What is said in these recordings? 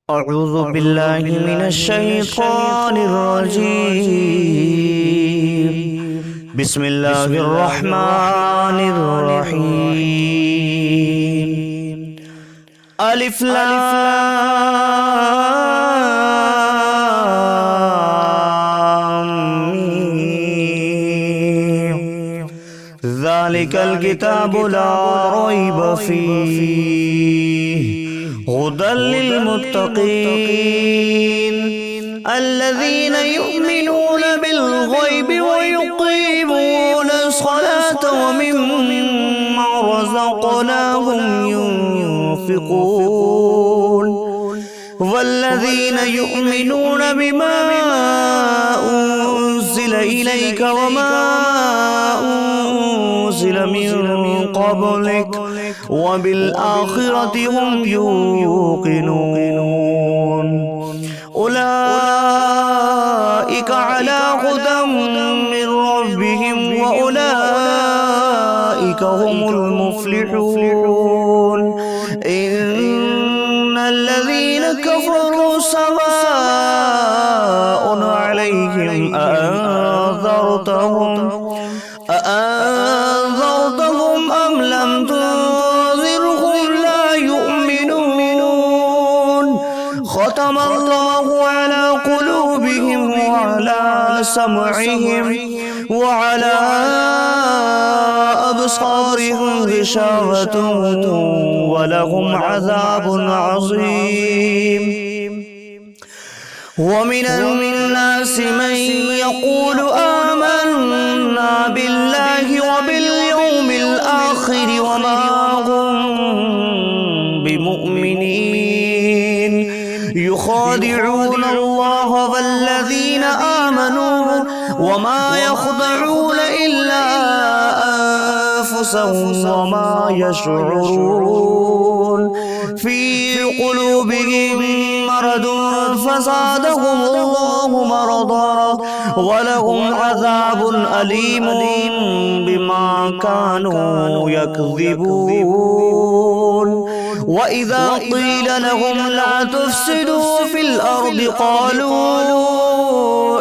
أعوذ بالله من الشيطان الرجيم. بسم الله الرحمن الرحيم. ألف لام ميم. ذلك الكتاب لا ريب فيه هدى للمتقين الذين يؤمنون بالغيب ويقيمون الصلاة ومما رزقناهم ينفقون والذين يؤمنون بما أنزل إليك وما أنزل من قبلك وبالآخرة هم يوقنون أولئك على هدى من ربهم وأولئك هم المفلحون. إن الذين كفروا سواء عليهم أأنذرتهم أم لم تنذرهم لا يؤمنون. ختم الله على قلوبهم وعلى سمعهم وعلى أبصارهم غشاوة ولهم عذاب عظيم. ومن الناس من يقول آمنا بالله وباليوم الآخر وما هم بمؤمنين يخادعون الله والذين آمنوا وما يخدعون إلا أنفسهم وما يشعرون. في قلوبهم مرض فزادهم الله مرضا ولهم عذاب أليم بما كانوا يكذبون. وإذا قيل لهم لا تفسدوا في الأرض قالوا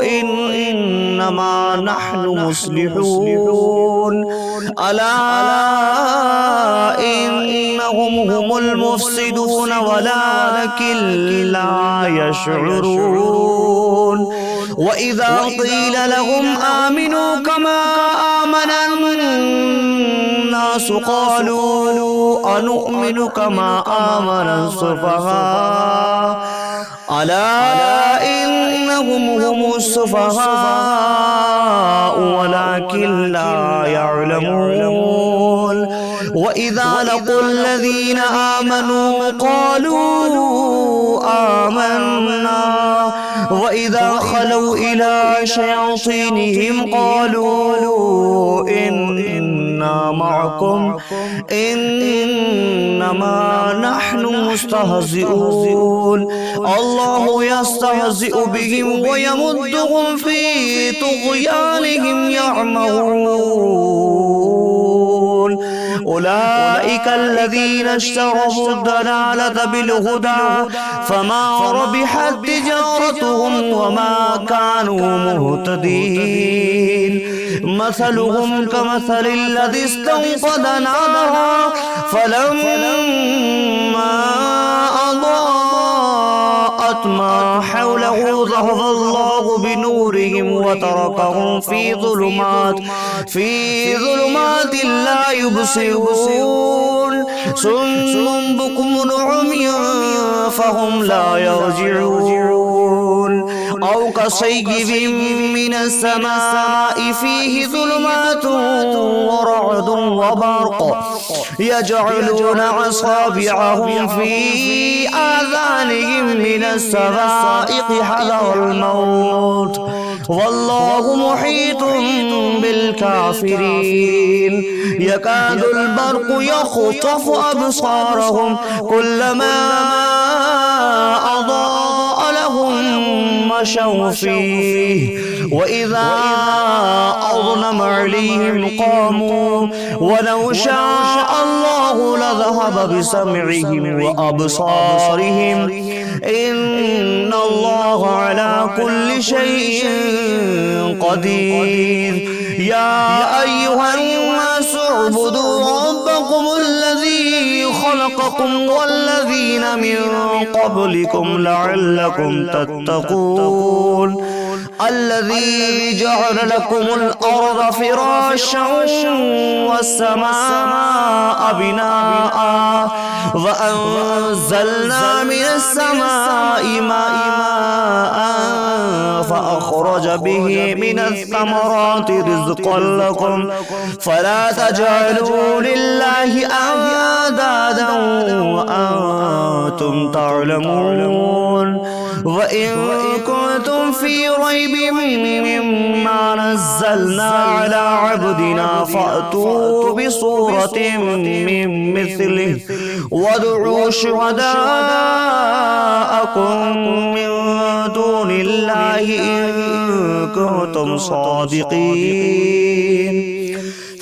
إنما نحن مصلحون ألا إنهم هم المفسدون ولكن لا يشعرون. وإذا قيل لهم آمنوا كما آمن الناس قالوا أنؤمن كما آمن السفهاء ألا إنهم هم السفهاء ولكن لا يعلمون. وإذا لقوا الذين آمنوا قالوا آمنا وإذا خلوا إلى شياطينهم قالوا إنا معكم إنما نحن مستهزئون. الله يستهزئ بهم ويمدهم في طغيانهم يعمهون. أولئك الذين اشتروا الضلالة بالهدى فما ربحت تجارتهم وما كانوا مهتدين. مثلهم كمثل الذي استوقد نارا فلما أضاءت ما حوله ذهب الله بنورهم وتركهم في ظلمات لا يبصرون. صم بكم عمي فهم لا يرجعون. أو كصيب من السماء فيه ظلمات ورعد وبرق يجعلون أصابعهم في آذانهم من الصواعق حذر الموت والله محيط بالكافرين. يكاد البرق يخطف أبصارهم كلما أضاء لهم مشوا فيه وإذا أظلم عليهم قاموا ولو شاء الله لذهب بسمعهم وأبصارهم إن الله على كل شيء قدير. يا أيها الناس اعبدوا ربكم الذي خلقكم والذين من قبلكم لعلكم تتقون. الذي جعل لكم الأرض فراشا والسماء بناء وأنزلنا من السماء ماء فأخرج به من الثمرات رزقا لكم فلا تجعلوا لله أندادا وأنتم تعلمون. وإن كنتم في ريب مما نزلنا على عبدنا فأتوا بصورة من مثله وادعوا شهداءكم من دون الله إن كنتم صادقين.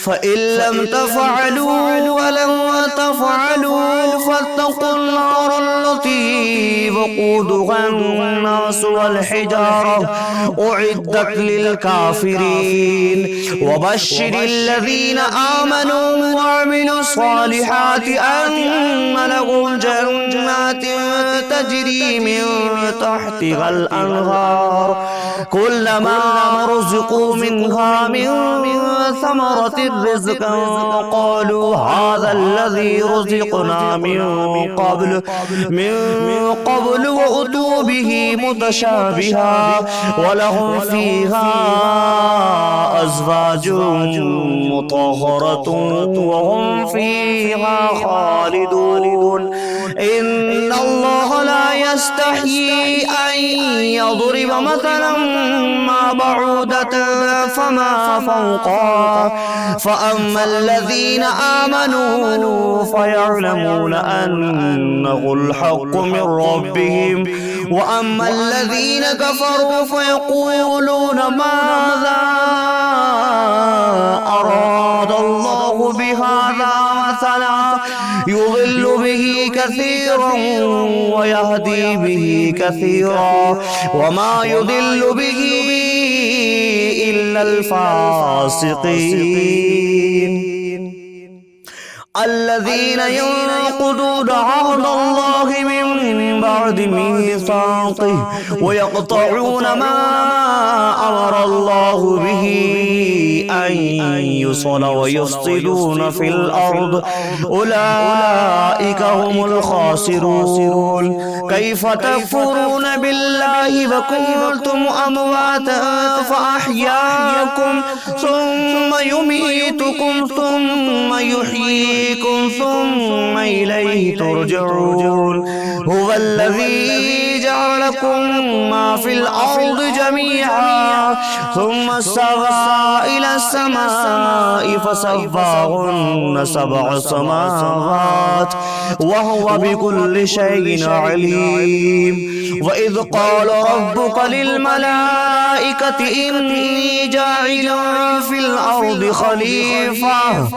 فإن لم تفعلوا ولن تفعلوا فاتقوا النار التي وقودها الناس والحجارة أعدت للكافرين. وبشر الذين آمنوا وعملوا الصالحات أن لهم جنات تجري من تحتها الأنهار كلما رزقوا منها من ثمرة رزقا قالوا هذا الذي رزقنا من قبل وأتوا به متشابها ولهم فيها أزواج مطهرة وهم فيها خالدون. إن الله لا يستحيي أن يضرب مثلا ما بعودة فما فوقها فأما الذين آمنوا فيعلمون أنه الحق من ربهم وأما الذين كفروا فيقولون ماذا أراد الله بهذا مثلا يضل به كثيرا ويهدي به كثيرا وما يضل به إلا الفاسقين. الذين ينقضون عهد الله من بعد ميثاقه ويقطعون ما أمر الله به أن يصل ويفسدون في الأرض أولئك هم الخاسرون. كيف تكفرون بالله وكنتم أمواتا فأحياكم ثم يميتكم ثم يحييكم ثم إليه ترجعون. هو الذي جعلكم ما في الأرض جميعا ثم استوى إلى السماء فسواهن 7 سماوات وهو بكل شيء عليم. وإذ قال ربك للملائكة إني جاعل في الأرض خليفة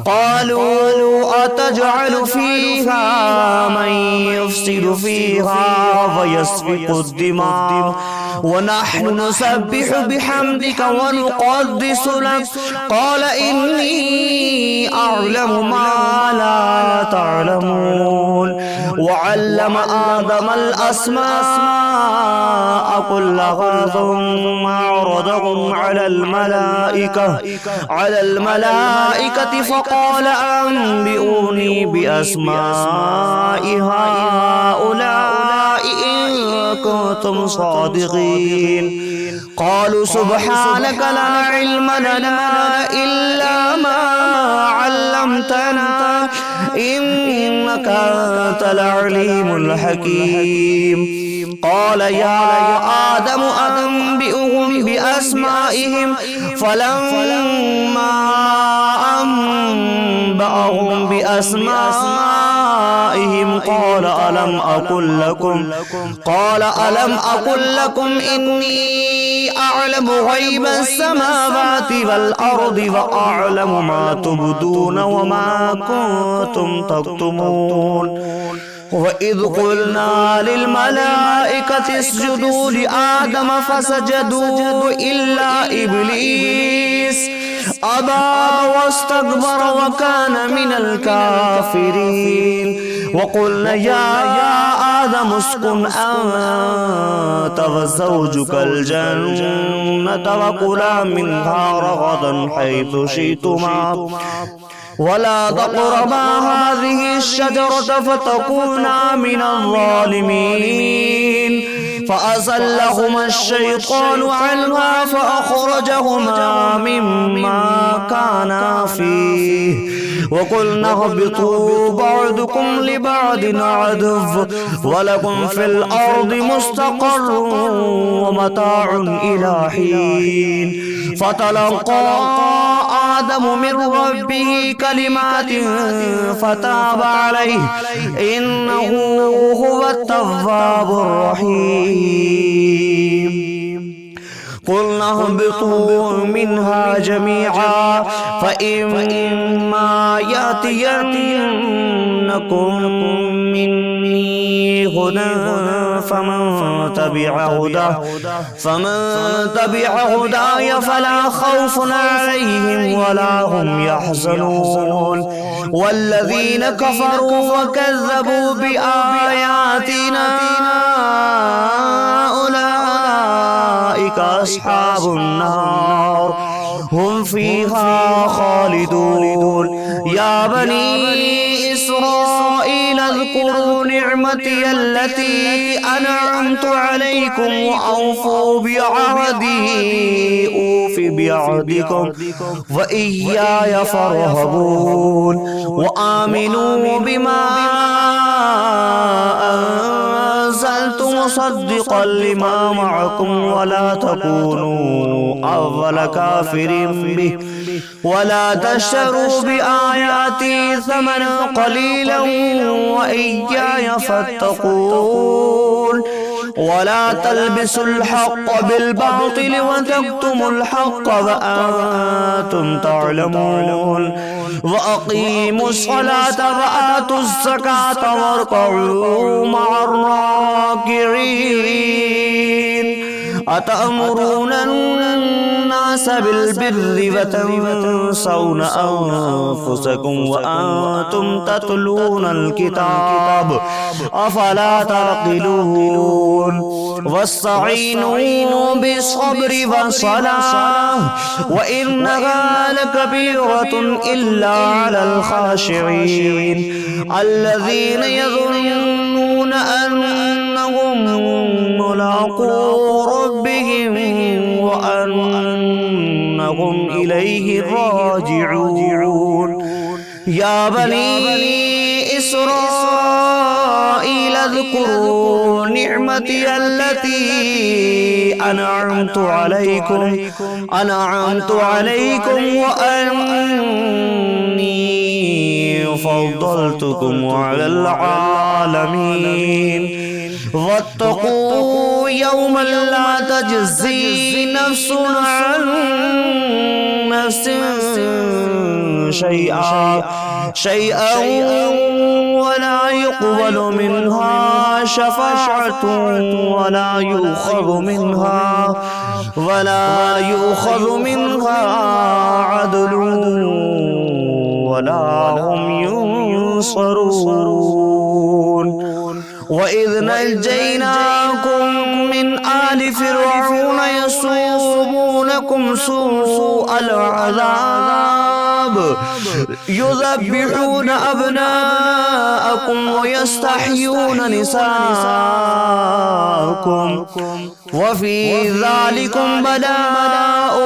قالوا أتجعل فيها من يفسد فيها ويسفك الدماء ونحن نسبح بحمدك ونقدس لك قال إني أعلم ما لا تعلمون. وعلم آدم الأسماء كلها ثم عرضهم على الملائكة فقال أنبئوني بأسماء هؤلاء إن كنتم صادقين. قالوا سبحانك لا علم لنا إلا ما علمتنا إنك أنت العليم الحكيم. قال يا آدم أنبئهم بأسمائهم فلما أنبأهم بأسمائهم قال ألم أقل لكم إني أعلم غيب السماوات والأرض وأعلم ما تبدون وما كنتم تكتمون. وإذ قلنا للملائكة اسجدوا لآدم فسجدوا إلا إبليس أبى واستكبر وكان من الكافرين وقلنا يا آدم اسكن أنت وزوجك الجنة وكلا منها رغدا حيث شئتما ولا تقربا هذه الشجرة فتكونا من الظالمين فأزلهما الشيطان عنها فأخرجهما مما كانا فيه وقلنا اهبطوا بعضكم لبعض عدو ولكم في الأرض مستقر ومتاع إلى حين فتلقى آدم من ربه كلمات فتاب عليه إنه هو التواب الرحيم قلنا اهبطوا منها جميعا فإما يأتينكم مني هدى فمن تبع هداي فلا خوف عليهم ولا هم يحزنون والذين كفروا وكذبوا بآياتنا أصحاب النار هم فيها خالدون يا بني إسرائيل اذكروا نعمتي التي أنعمت عليكم وأوفوا بعهدي أوف بعهدكم وإياي فارهبون وآمنوا بما أنزلت مصدقا لما معكم ولا تكونوا أول كافر به ولا تشتروا بآياتي ثمنا قليلا وإياي فاتقون ولا تلبسوا الحق بالباطل وتكتموا الحق وأنتم تعلمون وأقيموا الصلاة وآتوا الزكاة واركعوا مع الراكعين أتأمرون الناس بالبر وتنسون أنفسكم وأنتم تتلون الكتاب أفلا تعقلون واستعينوا بالصبر والصلاة وإنها لكبيرة إلا على الخاشعين الذين يظنون أنهم ملاقو ربهم وأنهم إليه راجعون يا بني إسرائيل اذكروا نعمتي التي أنعمت عليكم وأني فضلتكم على العالمين واتقوا يوما لا تجزي نفس عن نفس شيئا ولا يقبل منها شفاعة ولا يؤخذ منها عدل ولا هم ينصرون وإذ نجيناكم من آل فرعون يسومونكم سوء العذاب يذبحون أبناءكم ويستحيون نساءكم وفي ذلكم بلاء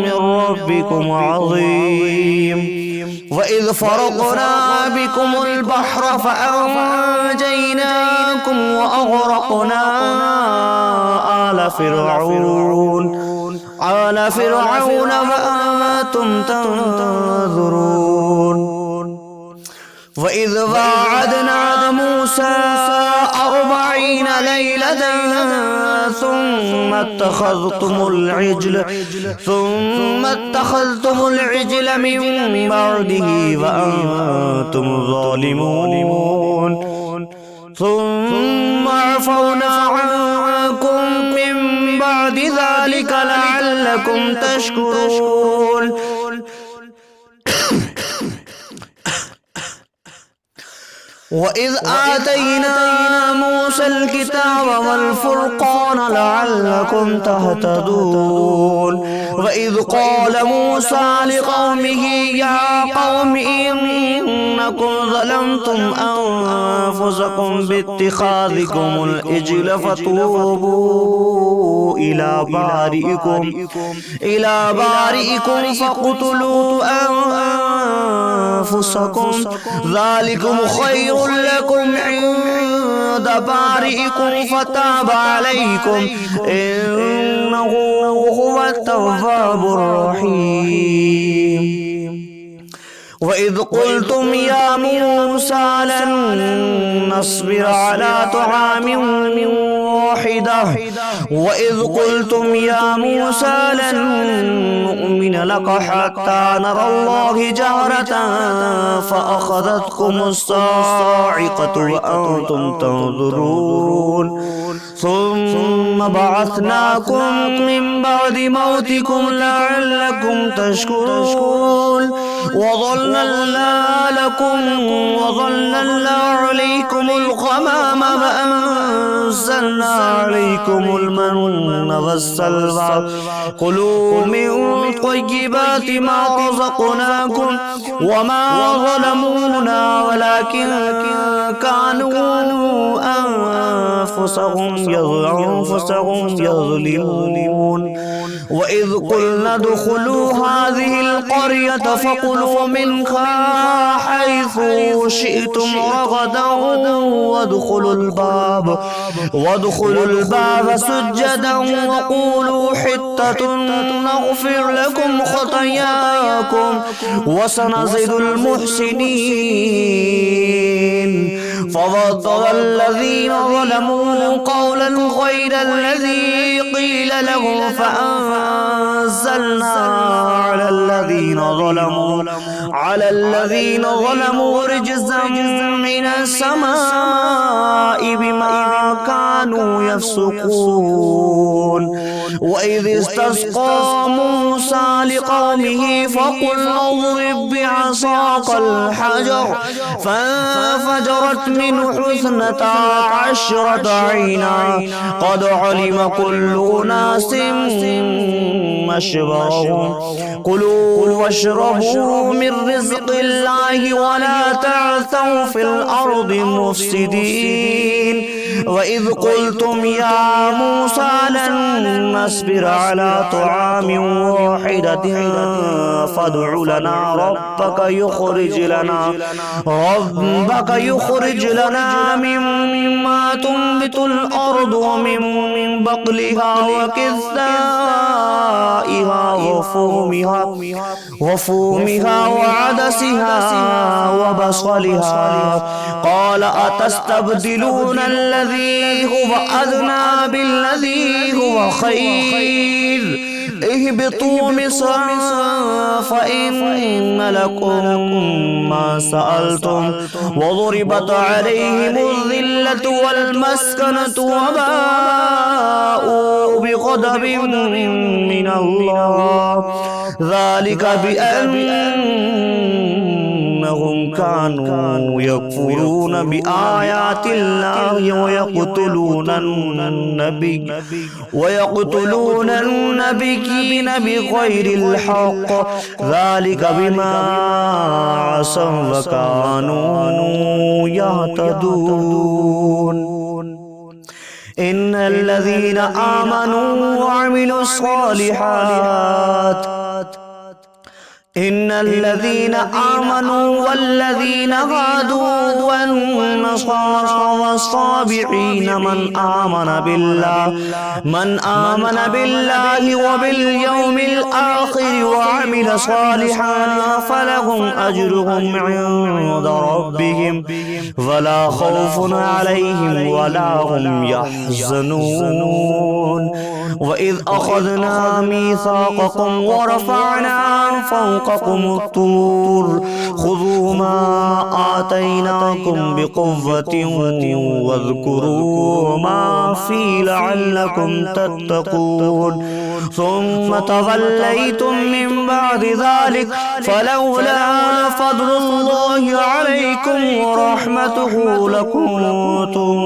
من ربكم عظيم وإذ فرقنا بكم البحر فأنجيناكم وأغرقنا آل فرعون وأنتم تنظرون وإذ واعدنا موسى 40 ليلة ثم اتخذتم العجل من بعده وأنتم ظالمون ثم عفونا عنكم من بعد ذلك لعلكم تشكرون وإذ آتينا موسى الكتاب والفرقان لعلكم تهتدون وإذ قال موسى لقومه يا قوم إنكم ظلمتم أنفسكم باتخاذكم العجل فتوبوا إلى بارئكم فاقتلوا أنفسكم ذلكم خير لكم عند بارئكم فتاب عليكم إنه هو التواب الرحيم وإذ قلتم يا موسى لن نصبر على طعام واحدة وإذ قلتم يا موسى لن نؤمن لك حتى نرى الله جهرة فأخذتكم الصاعقة وأنتم تنظرون ثم بعثناكم من بعد موتكم لعلكم تشكرون وظللنا عليكم الغمام وأنزلنا عليكم المن والسلوى كلوا من طيبات ما رزقناكم وما ظلمونا ولكن كانوا أنفسهم يظلمون وإذ قلنا ادخلوا هذه القرية فكلوا منها حيث شئتم رغدا وادخلوا الباب سجدا وقولوا حتة نغفر لكم خطاياكم وسنزيد المحسنين فبدل الذين ظلموا قولا غير الذي قيل لهم فأنزلنا على الذين ظلموا رجزا من السماء بما كانوا يفسقون وإذ استسقى موسى لقومه فقل اضرب بعصاك الحجر فانفجرت منه 12 عينا قد علم كل أناس مشربهم كلوا واشربوا من رزق الله ولا تعثوا في الأرض مفسدين وإذ قلتم يا موسى لن نصبر على طعام واحدة فادع لنا ربك يخرج لنا مما تنبت الأرض ومن بقلها وكثائها وفومها وعدسها وبصلها قال أتستبدلون الذي هو أدنى بالذي هو خير اهبطوا مصرا فإن لكم ما سألتم وضربت عليهم الذلة والمسكنة وباءوا بغضب من الله ذلك بأنهم كانوا يكفرون بآيات الله ويقتلون النبيين بغير الحق ذلك بما عصوا وكانوا يهتدون إن الذين آمنوا وعملوا الصالحات والذين هادوا والنصارى والصابئين من آمن بالله وباليوم الآخر وعمل صالحا فلهم أجرهم عند ربهم ولا خوف عليهم ولا هم يحزنون وإذ أخذنا ميثاقكم ورفعنا فوقكم فوقكم الطور خذوا ما آتيناكم بقوة واذكروا ما فيه لعلكم تتقون ثم توليتم من بعد ذلك فلولا فضل الله عليكم ورحمته لكنتم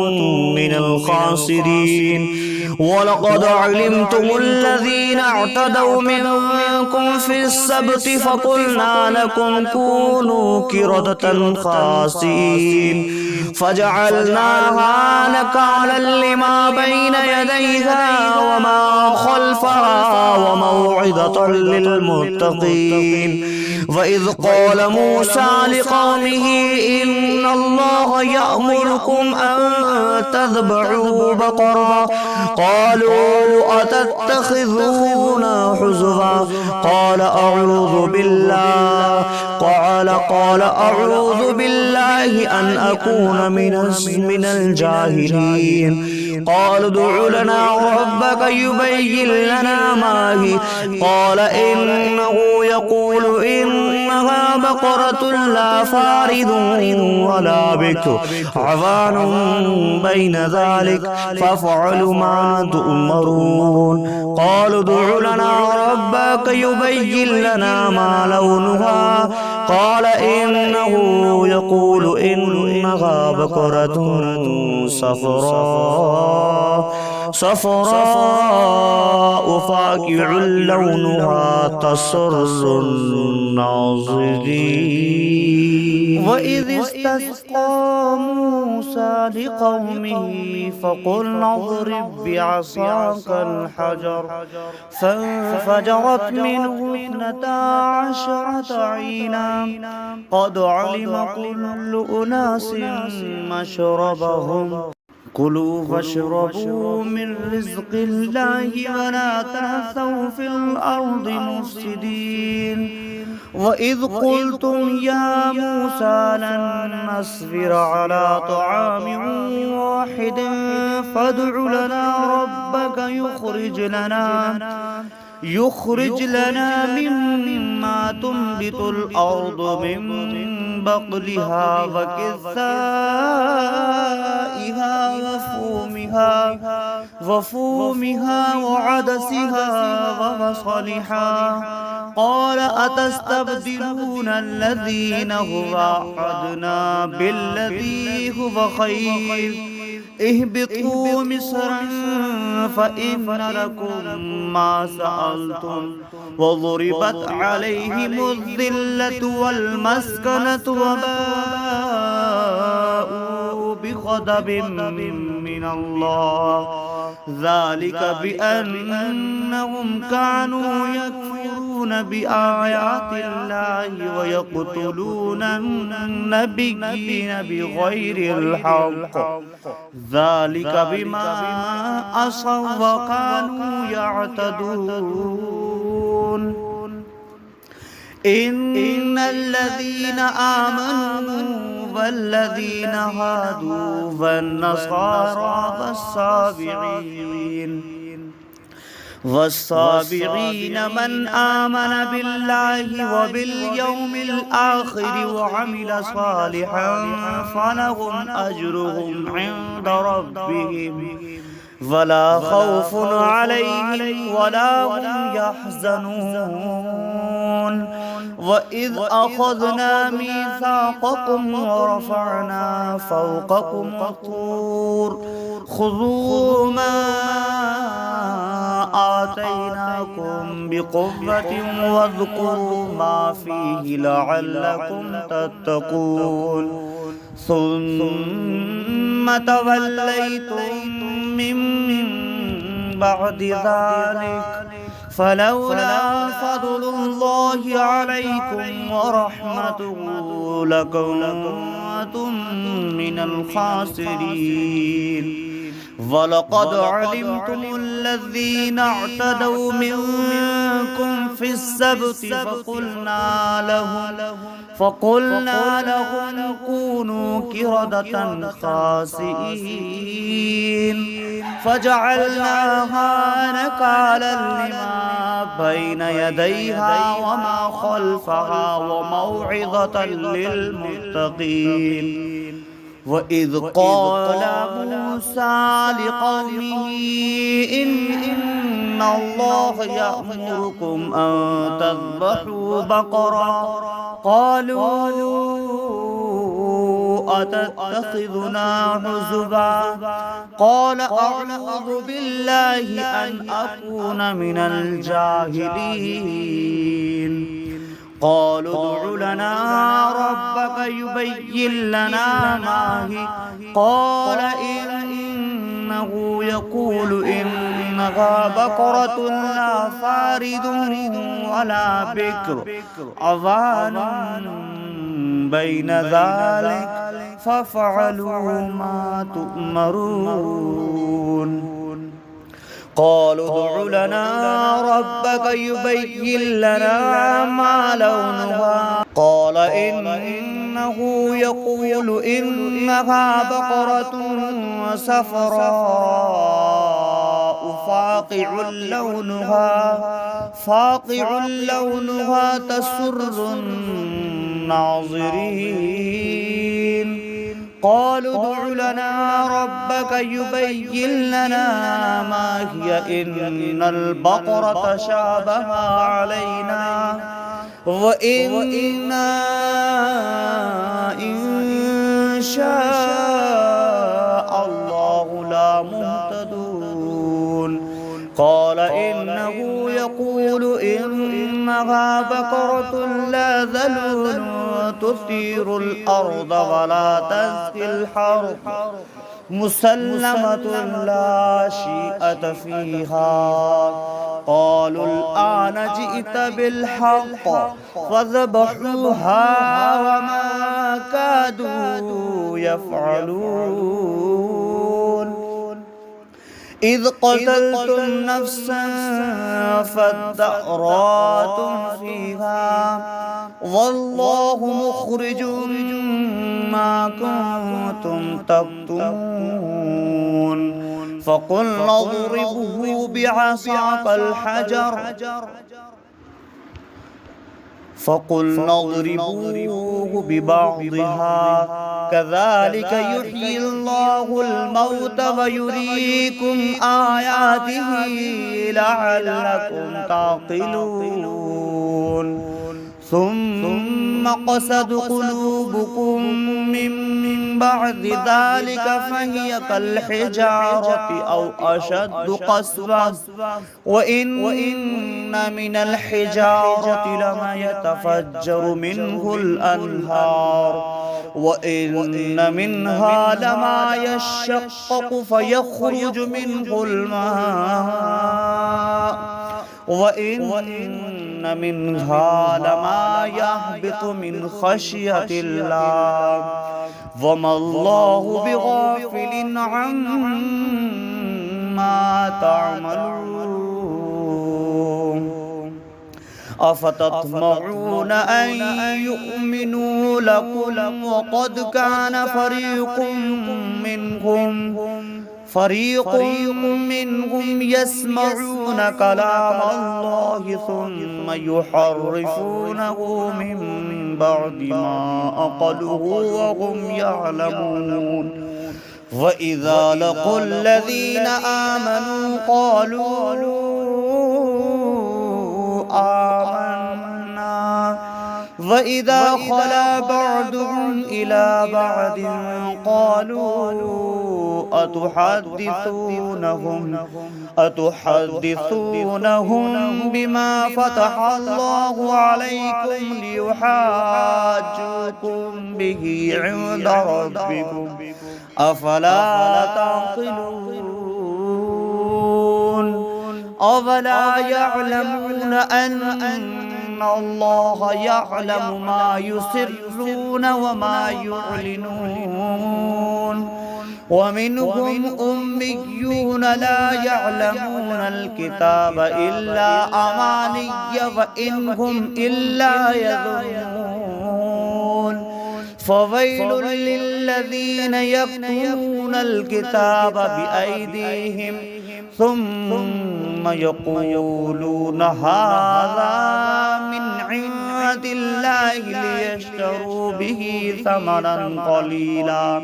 من الخاسرين ولقد علمتم الذين اعتدوا منكم في السبت فقلنا لكم كونوا قردة خاسئين فجعلناها نكالا لما بين يديها وما خلفها وموعظة للمتقين وإذ قال موسى لقومه إن الله يأمركم أن تذبحوا بقرة قالوا أتتخذونا حزوا قال أعوذ بالله أن أكون من الجاهلين قال ادع لنا ربك يبين لنا ما هي قال إنه يقول إنها بقرة لا فارض ولا بكر عوان بين ذلك فافعلوا ما تؤمرون قالوا ادع لنا ربك يبين لنا ما لونها قال إنه يقول إنها بقرة صفراء فاقع لونها تسر الناظرين وإذ استسقى موسى لقومه فقلنا اضرب بعصاك الحجر فانفجرت منه 12 عينا قد علم كل أناس مشربهم كلوا واشربوا من رزق الله ولا تعثوا في الأرض مفسدين وإذ قلتم يا موسى لن نصبر على طعام واحد فادع لنا ربك يخرج لنا مما تنبت الأرض من بقلها وكثائها وفومها وعدسها وبصلها قال أتستبدلون الذين هو أدنى بالذي هو خير اهبطوا مصرا فإن لكم ما سألتم وضربت عليهم الذلة والمسكنة وباءوا بغضب من الله ذلك بأنهم كانوا يكفرون بآيات الله ويقتلون النبيين بغير الحق ذلك بما عصوا وكانوا يعتدون إن الذين آمنوا والذين هادوا والنصارى والصابغين من آمن بالله وباليوم الآخر وعمل صالحا فلهم أجرهم عند ربهم ولا خوف عليهم ولا هم يحزنون وإذ أخذنا ميثاقكم ورفعنا فوقكم الطور خذوا ما آتيناكم بقوة واذكروا ما فيه لعلكم تتقون ثم توليتم من بعد ذلك فلولا فضل الله عليكم ورحمته لكنتم من الخاسرين ولقد علمتم الذين اعتدوا منكم في السبت فقلنا لهم كونوا قردة خاسئين فجعلناها نكالا لما بين يديها وما خلفها وموعظة للمتقين. وإذ قال موسى لقومه إن الله يأمركم أن تذبحوا بقرة قالوا أتتخذنا هزوا قال أعوذ بالله أن أكون من الجاهلين. قالوا ادع لنا ربك يبين لنا ما هي قال إنه يقول إنها بقرة لا فارض ولا بكر عوان بين ذلك فافعلوا ما تؤمرون. قالوا ادع لنا ربك يبين لنا ما لونها قال إنه يقول إنها بقرة صفراء فاقع لونها تسر الناظرين. قالوا ادع لنا ربك يبين لنا ما هي إن البقرة شابه علينا وإنا إن شاء الله لمهتدون. قال إنه يقول إنها بقرة لا ذلول تثير الأرض ولا تسقي الحرث مسلمة لا شيئة فيها. قالوا الآن جئت بالحق فذبحوها وما كادوا يفعلون. إذ قتلتم نفسا فادارأتم فيها والله مخرج ما كنتم تكتمون. فقلنا اضربوه بعصاك الحجر فقلنا اضربوه ببعضها كذلك يحيي الله الموتى ويريكم آياته لعلكم تعقلون. ثم قست قلوبكم من بعد ذلك فهي كالحجارة أو أشد قسوة وإن من الحجارة لما يتفجر منه الأنهار وإن منها لما يشقق فيخرج منه الماء وإن منها لما يهبط من خشية الله وما الله بغافل عما تعملون. أفتطمعون أن يؤمنوا لكم وقد كان فريق منهم يسمعون كلام الله ثم يحرفونه من بعد ما عقلوه وهم يعلمون. وإذا لقوا الذين آمنوا قالوا آمنا وإذا خلا بعضهم إلى بعض قالوا أتحدثونهم بما فتح الله عليكم ليحاجوكم به عند ربكم أفلا تعقلون. أفلا يعلمون أن الله يعلم ما يسرون وما يعلنون. ومنهم أميون لا يعلمون الكتاب إلا أماني وإن هم إلا يظنون. فويل للذين يكتبون الكتاب بأيديهم ثم يقولون هذا من عند الله ليشتروا به ثمنا قليلا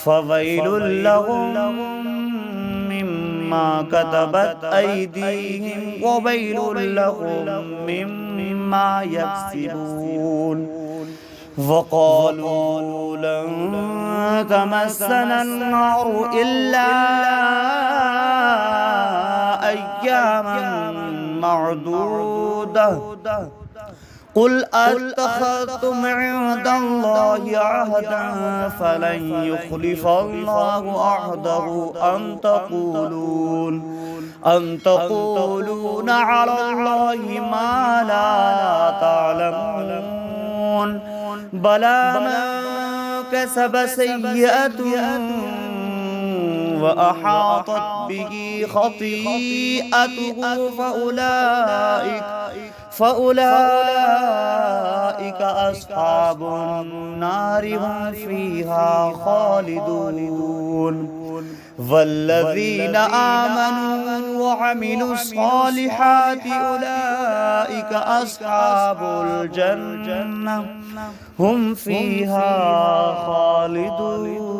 فويل لهم مما كتبت أيديهم وويل لهم مما يكسبون وقالوا لن تمسنا النار إلا أياما معدودة قل أتخذتم عند الله عهدا فلن يخلف الله عهده أن تقولون على الله ما لا تعلمون بلى من كسب سيئة وأحاطت به خطيئته فأولئك أصحاب النار هم فيها خالدون والذين آمنوا وعملوا الصالحات أولئك أصحاب الجنة هم فيها خالدون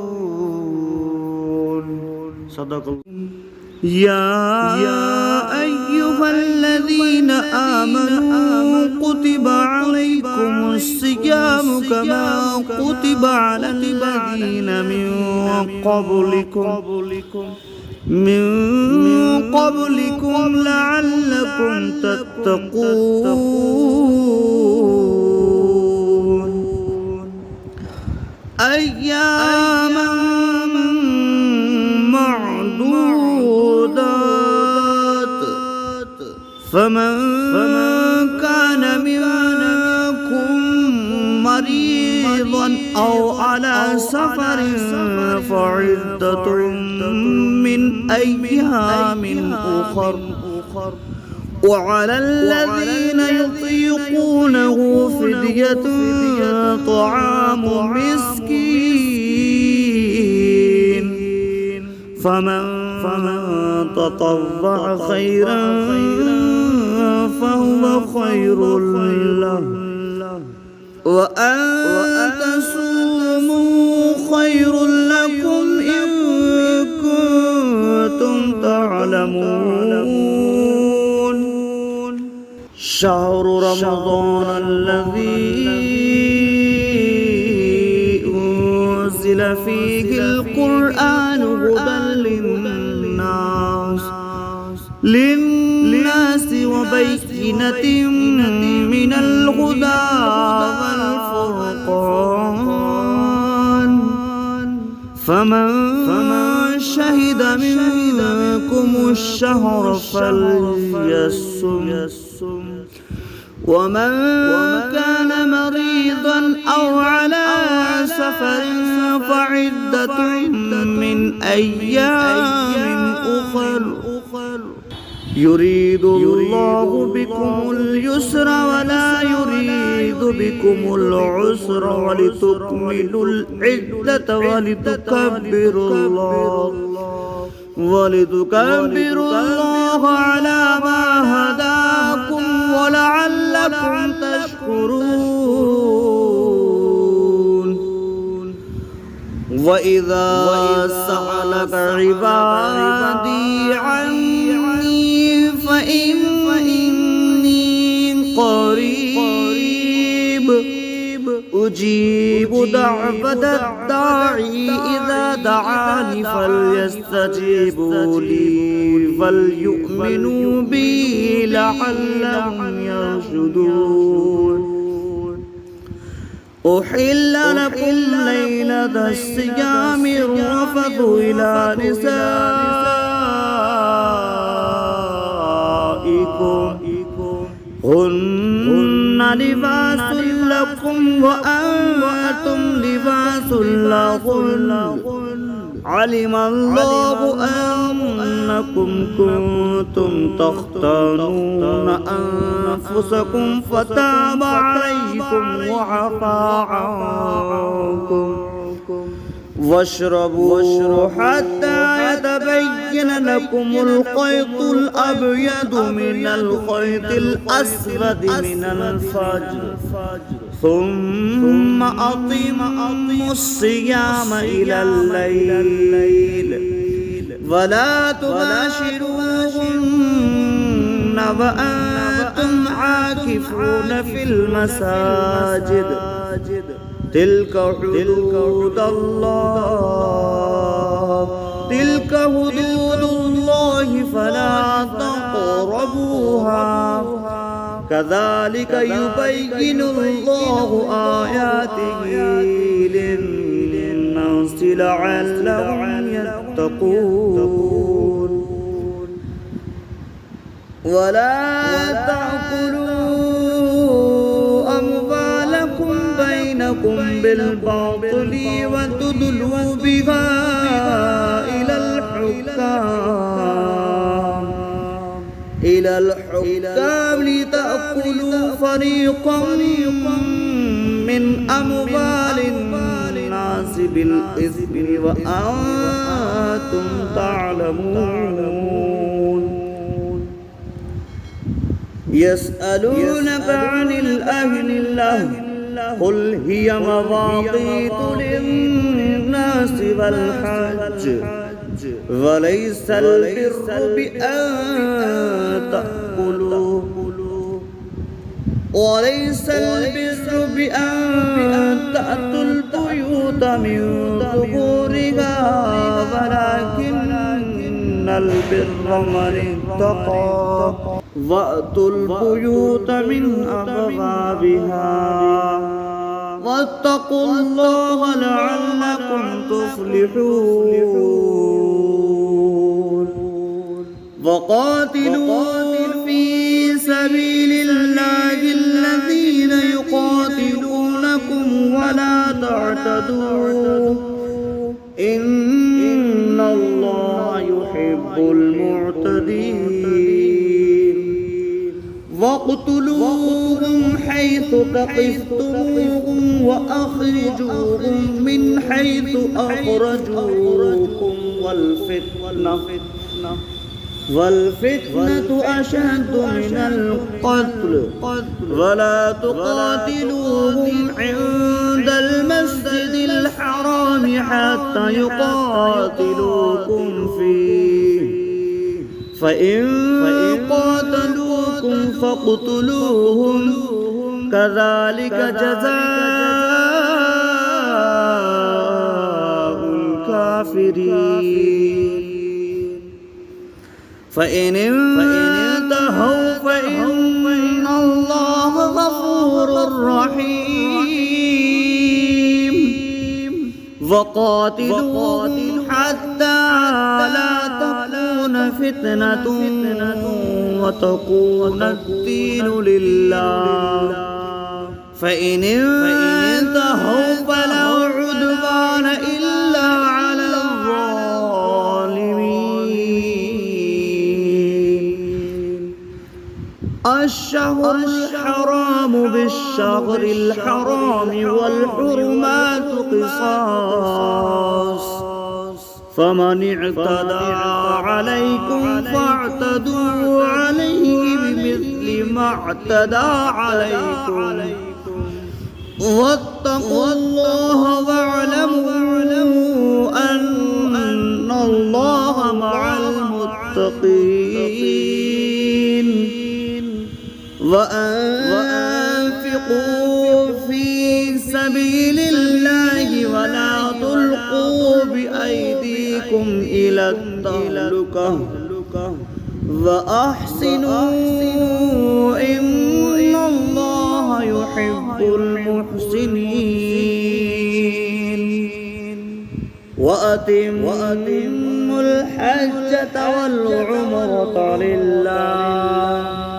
صدق الله. يا أيها الذين آمنوا كتب عليكم الصيام كما كتب على الذين من قبلكم لعلكم تتقون أياما فمن كان منكم مريضا أو على سفر فعدة من أيام أخر وعلى الذين يطيقونه فدية طعام مسكين فمن تطوع خيرا فهو خير له وأن تصوموا خير لكم إن كنتم تعلمون شهر رمضان الذي أنزل فيه القرآن هدى للناس وبينة من الهدى والفرقان فمن شهد منكم الشهر فليصم ومن كان مريضا أو على سفر فعدة من أيام أخر يريد الله بكم اليسر ولا يريد بكم العسر ولتكملوا العدة ولتكبروا الله على ما هداكم ولعلكم تشكرون وإذا سألك عبادي عني فإني قريب أجيب دعوة الداعي إذا دعاني فليستجيبوا لي فليؤمنوا بي لعلهم يرشدون أحل لكم ليلة الصيام الرفث إلى نسائكم هن لباس لكم وأنتم لباس لهن علم الله إنكم كنتم تختانون أنفسكم فتاب عليكم وعفى عنكم واشربوا حتى يتبين لكم الخيط الأبيض من الخيط الأسود من الفجر ثم أتموا الصيام إلى الليل ولا تباشروهن وأنتم عاكفون في المساجد تلك حدود الله فلا تقربوها كذلك يبين الله آياته للناس لعلهم يتقون ولا تأكلوا أموالكم بينكم بالباطل وتدلوا بها إلى الحكام لتأكلوا فريقا من أموال الناس بالإثم وأنتم تعلمون يسألونك عن الأهلة قل هي مواقيت للناس والحج وليس البر بأن تأتوا البيوت من ظهورها ولكن البر من اتقى وأتوا البيوت من أبوابها واتقوا الله لعلكم تفلحون وقاتلوا في سبيل الله الذين يقاتلونكم ولا تعتدوا إن الله يحب المعتدين واقتلوهم حيث ثقفتموهم وأخرجوهم من حيث أخرجوكم والفتنة أشد من القتل ولا تقاتلوهم عند المسجد الحرام حتى يقاتلوكم فيه فإن قاتلوكم فاقتلوهم كذلك جزاء الكافرين فإن انتهوا فإن الله غفور رحيم وقاتلوهم حتى لا تكون فتنة وتكون الدين لله فإن انتهوا فلا عدوان إلا على الظالمين الشهر الحرام بالشهر الحرام والحرمات قصاص فمن اعتدى عليكم فاعتدوا عليه بمثل ما اعتدى عليكم واتقوا الله واعلموا أن الله مع المتقين وأنفقوا في سبيل الله ولا تلقوا بأيديكم إلى التهلكة وأحسنوا إن الله يحب المحسنين وأتموا الحجة والعمرة لله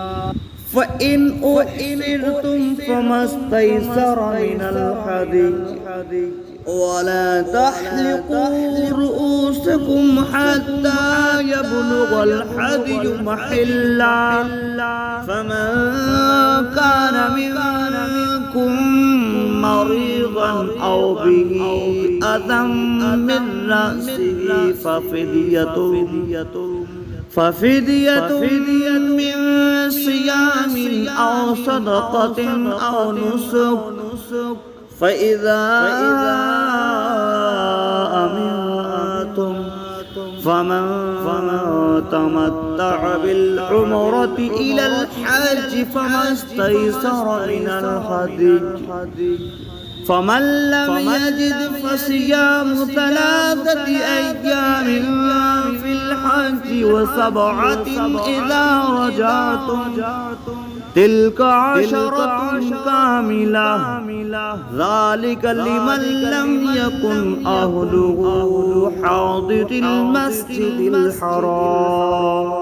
فإن أحسرتم فما استيسر من الهدي ولا تحلقوا رؤوسكم حتى يبلغ الحدي محلا فمن كان منكم مريضا أو به أذى من رأسه ففدية من صيام أو صدقة أو نسك فإذا أمنتم فمن تمتع بالعمرة إلى الحج فما استيسر من الهدي فمن لم يجد فصيام 3 أيام في الحج و7 إذا رجعتم تلك 10 كاملة ذلك لمن لم يكن أهله حاضر المسجد الحرام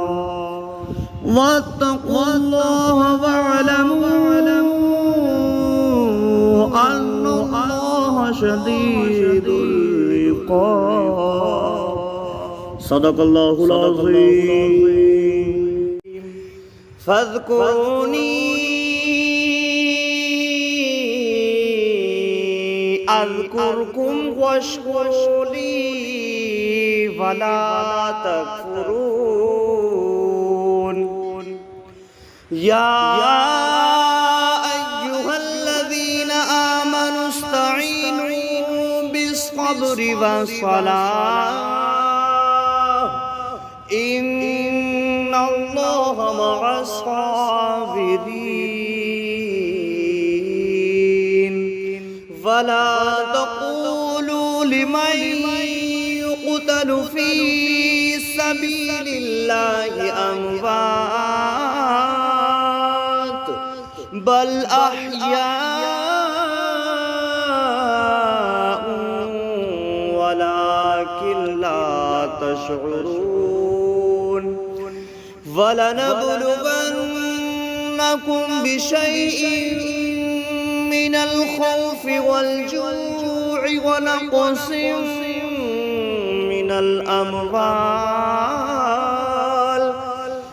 واتقوا الله واعلموا أن الله شديد العقاب صدق الله العظيم فاذكروني أذكركم واشكروا لي ولا تكفرون يا أيها الذين آمنوا استعينوا بالصبر والصلاة إن الله مع الصابرين ولا تقولوا لمن يقتل في سبيل الله أموات بل أحياء ولكن لا تشعرون ولنبلونكم بشيء من الخوف والجوع ونقص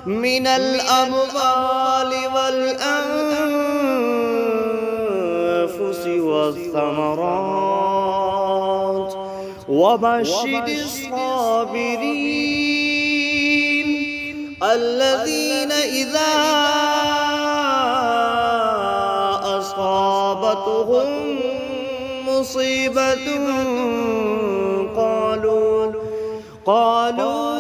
من الأموال والأنفس والثمرات وبشر الصابرين الذين إذا أصابتهم مصيبة قالوا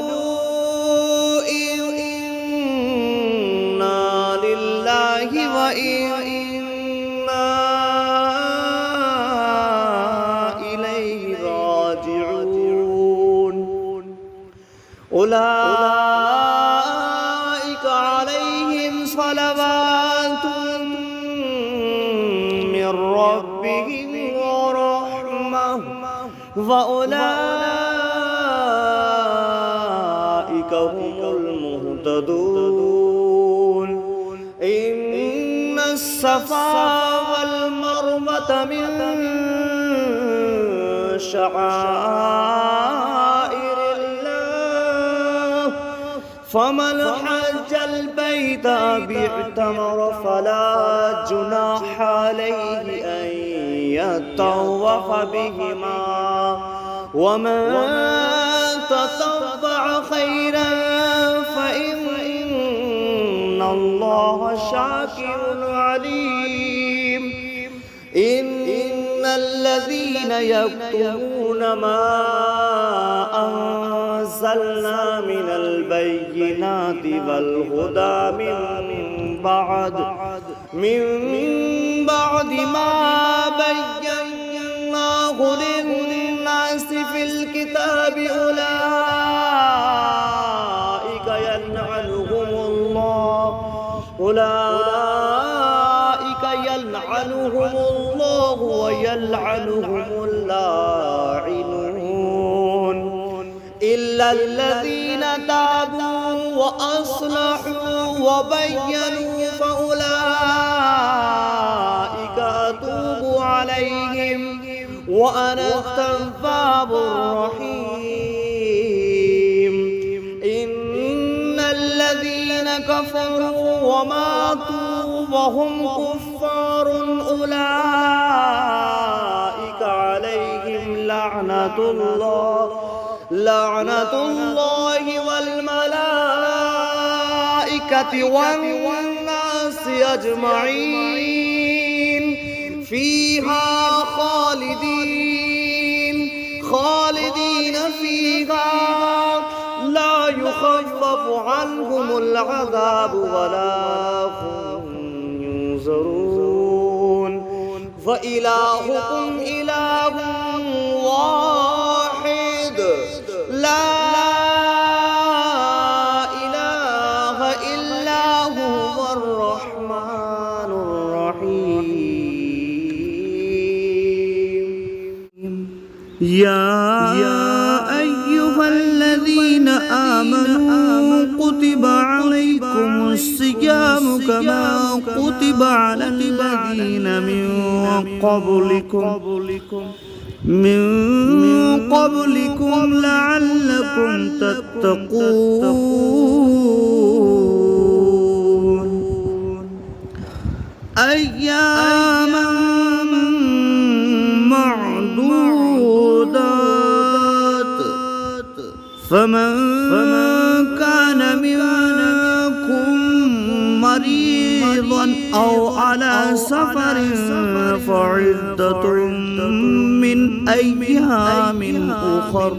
إنا لله وإنا إليه راجعون أولئك عليهم صلوات من ربهم ورحمة وأولئك هم المهتدون إن الصفا والمروة من شعائر الله فمن حج البيت أو اعتمر فلا جناح عليه أن يطوف بهما ومن تطوع خيرا فإن الله شاكر عليم إن الذين يكتمون ما أنزلنا من البينات والهدى من بعد ما بيناه للناس في الكتاب أولئك يلعنهم الله ويلعنهم اللاعنون إلا الذين تابوا وأصلحوا وبينوا فأولئك أتوب عليهم وأنا التواب الرحيم إن كفروا وماتوا وهم كفار أولئك عليهم لعنة الله والملائكة والناس أجمعين فيها خالدين فيها لا يخفف عنهم العذاب ولا هم ينظرون فإلهكم إله واحد لا إله إلا هو الرحمن الرحيم يا أيها الذين آمنوا كتب عليكم الصيام كما كتب على الذين من قبلكم لعلكم تتقون أياما معدودات فمن كان منكم مريضا أو على سفر فعدة من أيام أخر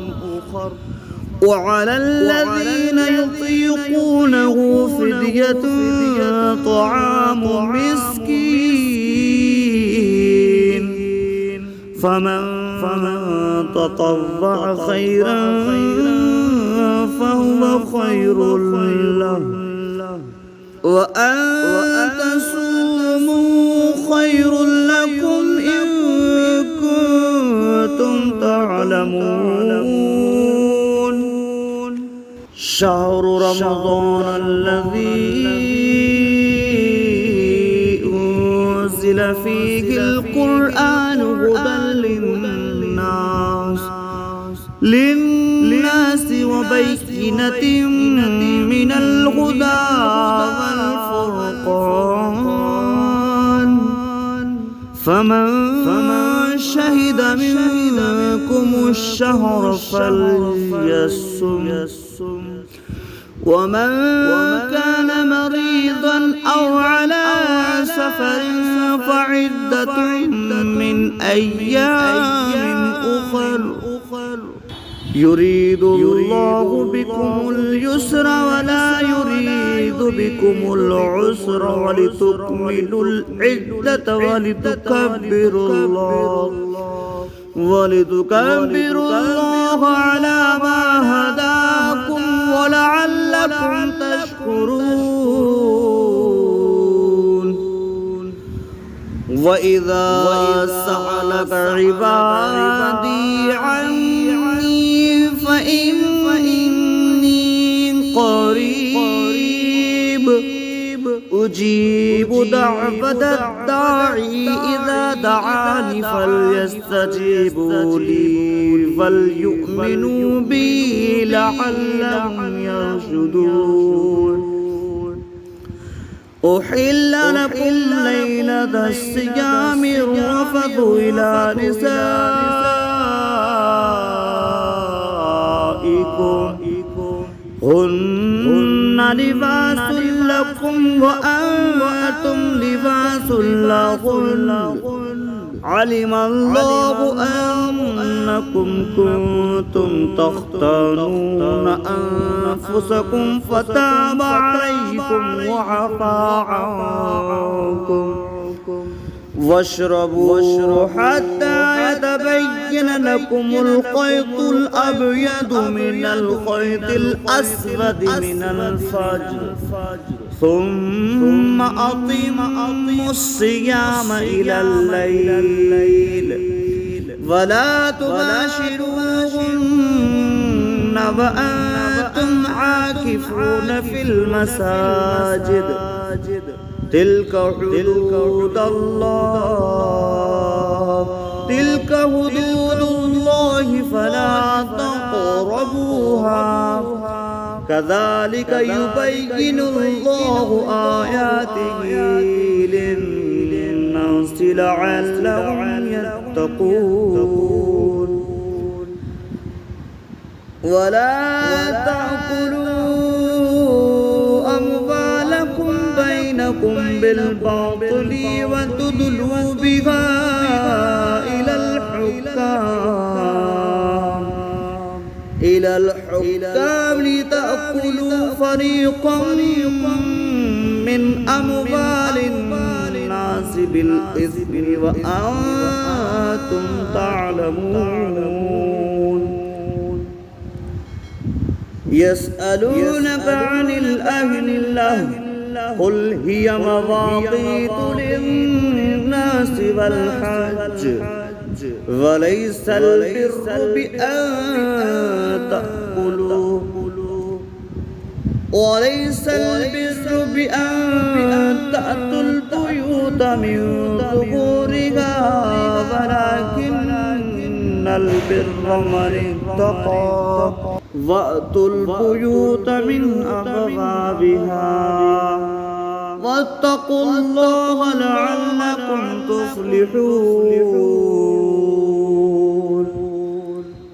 وعلى الذين يطيقونه فدية طعام مسكين فمن تطوع خيرا فهو خير له وأن تصوموا خير لكم إن كنتم تعلمون شهر رمضان الذي أنزل فيه القرآن هدى للناس وبينة من الهدى والفرقان فمن شهد منكم الشهر فليصم ومن كان مريضا أو على سفر فعدة من أيام أخر يريد الله بكم اليسر ولا يريد بكم العسر ولتكملوا العدة ولتكبروا الله على ما هداكم ولعلكم تشكرون وإذا سألك عبادي عني فإني قريب أجيب دعوة الداعي إذا دعاني فليستجيبوا لي فليؤمنوا بي لعلهم يرشدون أحل لكم ليلة الصيام الرفث إلى نسائكم هن لباس لكم وأنتم لباس لهن علم الله أنكم كنتم تختانون أنفسكم فتاب عليكم وعفى عنكم واشربوا حتى يتبين لكم الخيط الأبيض من الخيط الأسود من الفجر ثم أتموا الصيام إلى الليل ولا تباشروهن وأنتم عاكفون في المساجد تلك حدود الله فلا تقربوها كذلك يبين الله آياته للناس لعلهم يتقون ولا تأكلوا أموالكم بينكم بالباطل وتدلوا بها إلى الحكام لتأكلوا فريقا من أموال الناس بالإثم وأنتم تعلمون يسألونك عن الأهلة قل هي مواقيت للناس والحج وليس البر بأن تأتوا البيوت من ظهورها ولكن البر من اتقى وأتوا البيوت من أبوابها واتقوا الله لعلكم تفلحون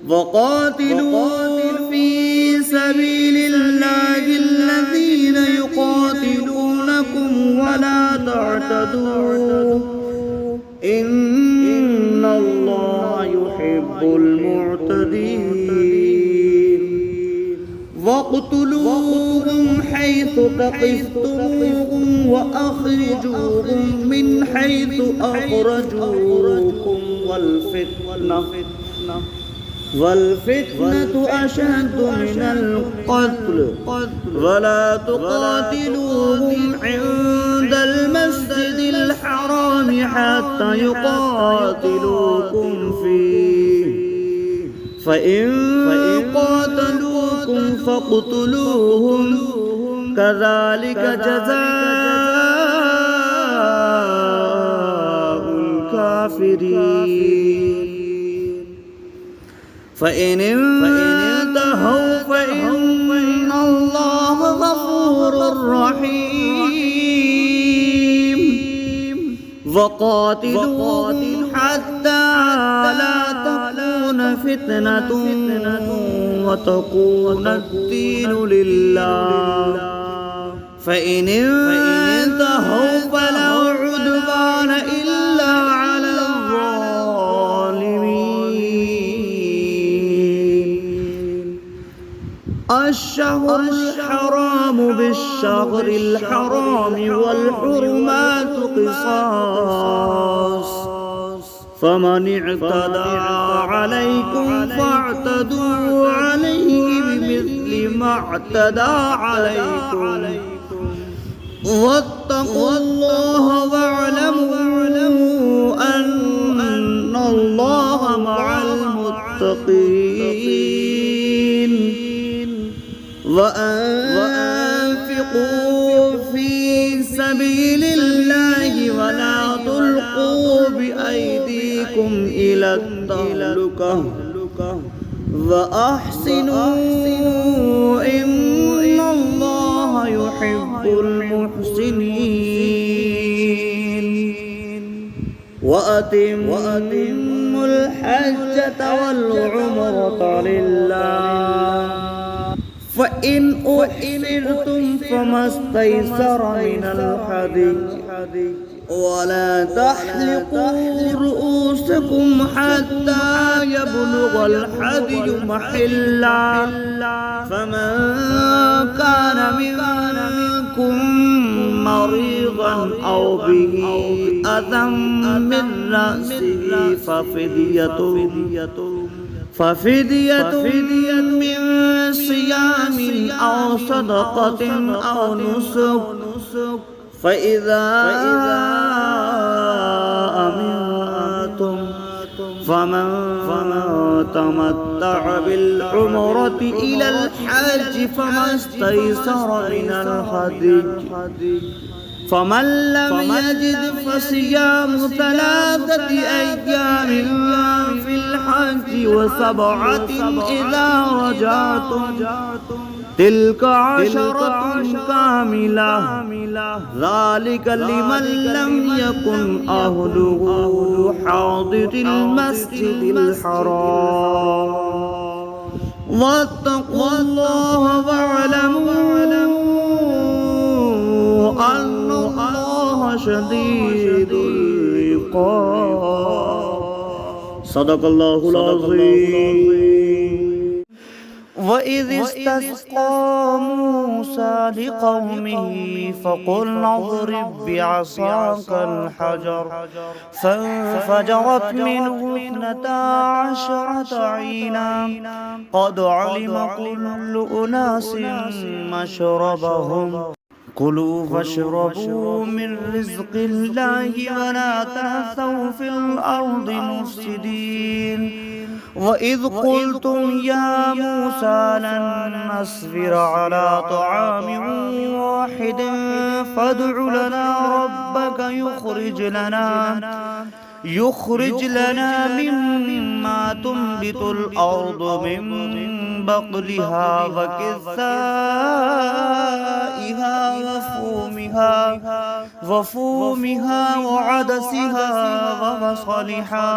وقاتلوا في سبيل الله الذين يقاتلونكم ولا تعتدوا إن الله يحب المعتدين واقتلوهم حيث ثقفتموهم وأخرجوهم من حيث أخرجوكم والفتنة أشد من القتل ولا تقاتلوهم عند المسجد الحرام حتى يقاتلوكم فيه فإن قاتلوكم فاقتلوهم كذلك جزاء الكافرين فإن انتهوا فإن الله غفور رحيم وقاتلوهم حتى لا تكون فتنة وتكون الدين لله فإن انتهوا فلا عدوان إلا على الظالمين الشهر الحرام بالشهر الحرام والحرمات قصاص فمن اعتدى عليكم فاعتدوا عليه بمثل ما اعتدى عليكم واتقوا الله واعلموا أن الله مع المتقين وأنفقوا في سبيل الله ولا تلقوا بأيديكم إلى التهلكة وأحسنوا إن الله يحب المحسنين وأتموا الحجة والعمرة لله فإن أحصرتم فما استيسر من الهدي ولا تحلقوا رؤوسكم حتى يبلغ الهدي محله فمن كان منكم مريضا أو به أذى من رأسه ففدية من صيام أو صدقة أو نسك فإذا أمنتم فمن تمتع بالعمرة إلى الحج فما استيسر من الهدي فمن لم يجد فصيام 3 أيام في الحج و7 إذا رجعتم تلك عشرة كاملة ذلك لمن لم يكن أهله حاضر المسجد الحرام واتقوا الله واعلموا أن الله شديد العقاب صدق الله العظيم. وإذ استسقى موسى لقومه فقلنا اضرب بعصاك الحجر فانفجرت منه 12 عينا قد علم كل أناس مشربهم كلوا واشربوا من رزق الله ولا تعثوا في الأرض مفسدين. وإذ قلتم يا موسى لن نصبر على طعام واحد فادع لنا ربك يخرج لنا مما تنبت الأرض من بقلها وكثائها وفومها وعدسها وبصلها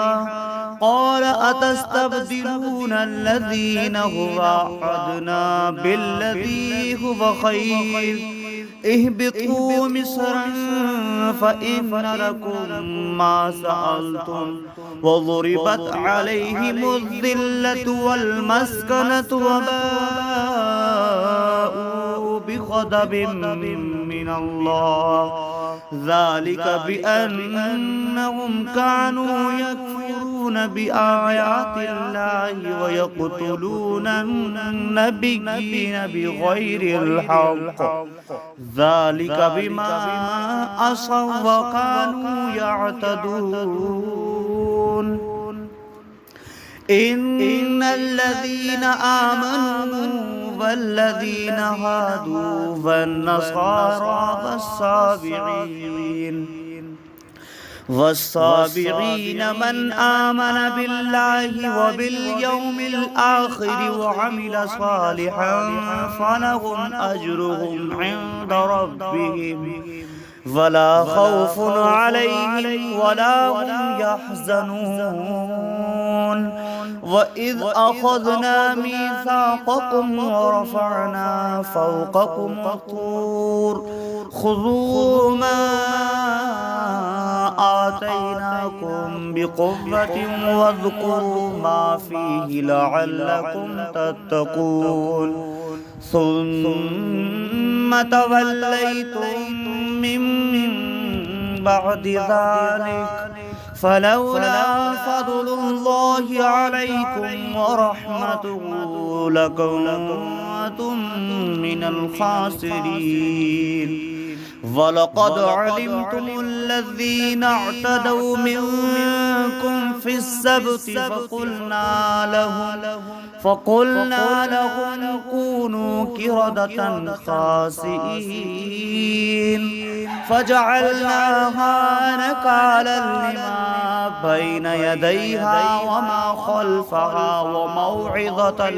قال أتستبدلون الذين هو أدنى بالذي هو خير اهبطوا مصرا فإن لكم ما سألتم وضربت عليهم الذلة والمسكنة وباءوا بغضب من الله ذلك بأنهم كانوا يكفرون بآيات الله ويقتلون النبيين بغير الحق ذلك بما عصوا وكانوا يعتدون. إن الذين آمنوا والذين هادوا والنصارى والصابعين من آمن بالله وباليوم الآخر وعمل صالحا فلهم أجرهم عند ربهم ولا خوف عليهم ولا هم يحزنون. وإذ أخذنا ميثاقكم ورفعنا فوقكم الطور خذوا ما آتيناكم بقوة واذكروا ما فيه لعلكم تتقون ثم توليتم من بعد ذلك فلولا فضل الله عليكم ورحمته لكنتم من الخاسرين. ولقد علمتم الذين اعتدوا منكم في السبت فقلنا لهم كونوا قردة خاسئين فجعلناها نكالا لما بين يديها وما خلفها وموعظة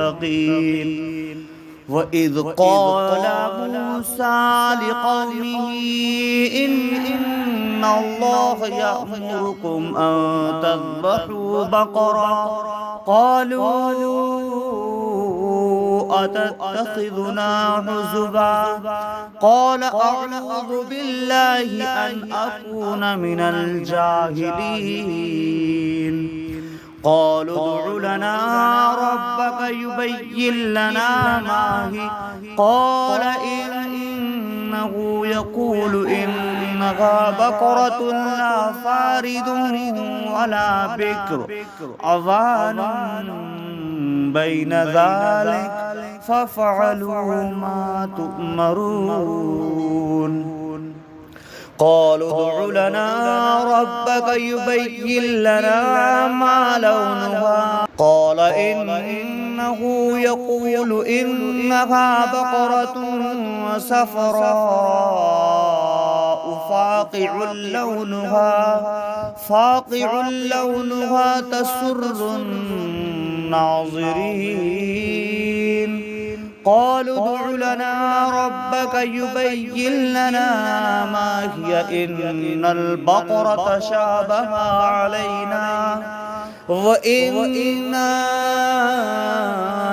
للمتقين. وإذ قال موسى لقومه إن الله يأمركم أن تذبحوا بقرة قالوا أتتخذنا هزوا قال أعوذ بالله أن أكون من الجاهلين. قالوا ادع لنا ربك يبين لنا ما هي قال إنه يقول إنها بقرة لا فارض ولا بكر عوان بين ذلك فافعلوا ما تؤمرون. قالوا ادع لنا ربك يبين لنا ما لونها قال إنه يقول إنها بقرة صفراء فاقع لونها تسر الناظرين. قالوا ادع لنا ربك يبين لنا ما هي إن البقرة تشابه علينا وإنا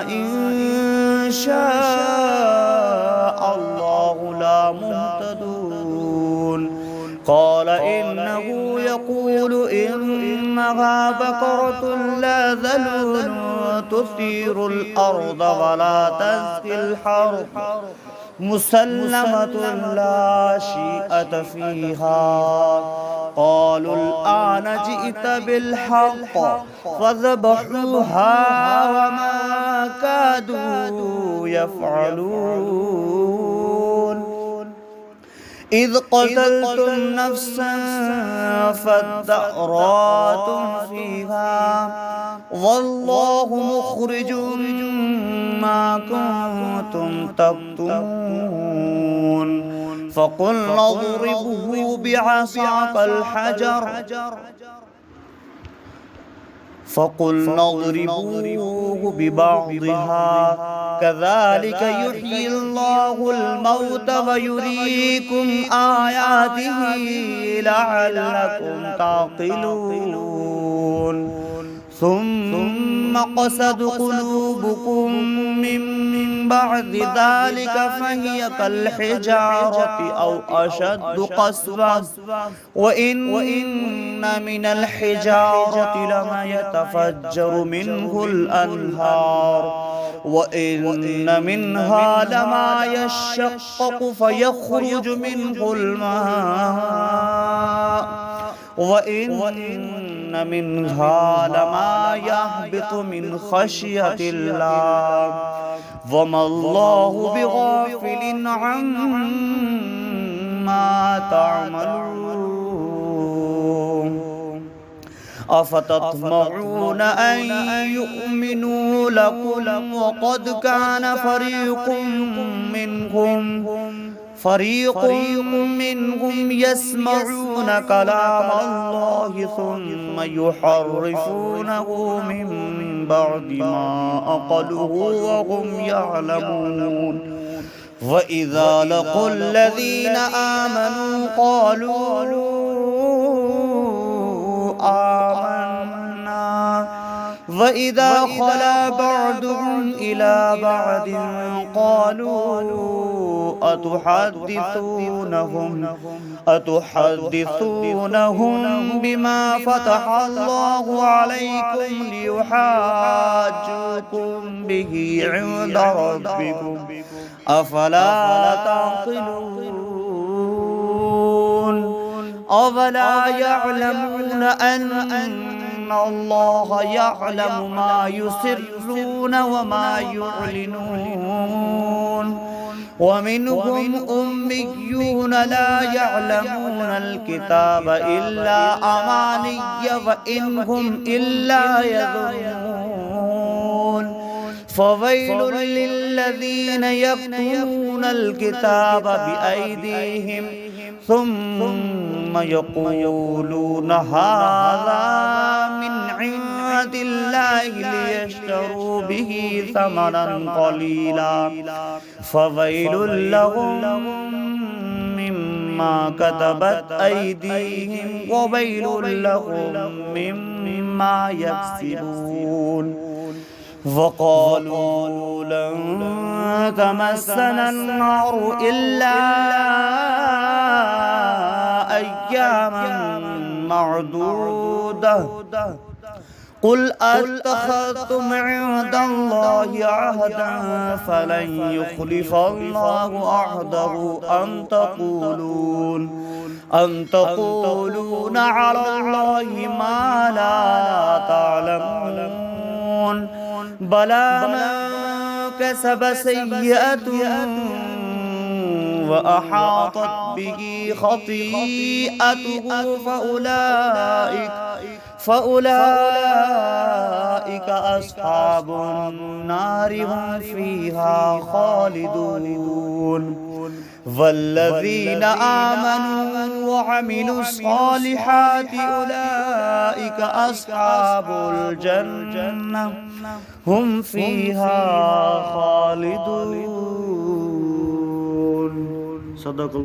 إن شاء الله لمهتدون قال إنه يقول إنها بقرة لا ذلول تثير الأرض ولا تسقي الحرث مسلمة لا شيئة فيها قالوا الآن جئت بالحق فذبحوها وما كادوا يفعلون إذ قتلتم نفسا فادارأتم فيها والله مخرج ما كنتم تكتمون فقلنا اضربوه بعصاك الحجر فقلنا اضربوه ببعضها كذلك يحيي الله الموتى ويريكم آياته لعلكم تعقلون ثم قست قلوبكم من بعد ذلك فهي كالحجارة أو أشد قسوة وإن من الحجارة لما يتفجر منه الأنهار وإن منها لما يشقق فيخرج منه الماء وإن منها لما يهبط من خشية الله وما الله بغافل عما تعملون أفتطمعون أن يؤمنوا لكم وقد كان فريق منهم يسمعون كلام الله ثم يحرفونه من بعد ما عقلوه وهم يعلمون وإذا لقوا الذين آمنوا قالوا آمنا وإذا خلا بعضهم إلى بعض قالوا أتحدثونهم بما فتح الله عليكم ليحاجوكم به عند ربكم أفلا تعقلون أفلا يعلمون أن الله يعلم ما يسرون وما يعلنون ومنهم أميون لا يعلمون الكتاب إلا أماني وإن هم إلا يظنون فويل للذين يكتمون الكتاب بأيديهم ثم يقولون هذا من عند الله ليشتروا به ثمنا قليلا فويل لهم مما كتبت أيديهم وويل لهم مما يكسبون وقالوا لن تمسنا النار إلا أياما معدودة قل أتخذتم عند الله عهدا فلن يخلف الله عهده أن تقولون على الله ما لا تعلمون بلى من كسب سيئة وأحاطت به خطيئته فأولئك أصحاب النار هم فيها خالدون والذين آمنوا وعملوا الصالحات أولئك أصحاب الجنة هم فيها خالدون. صدق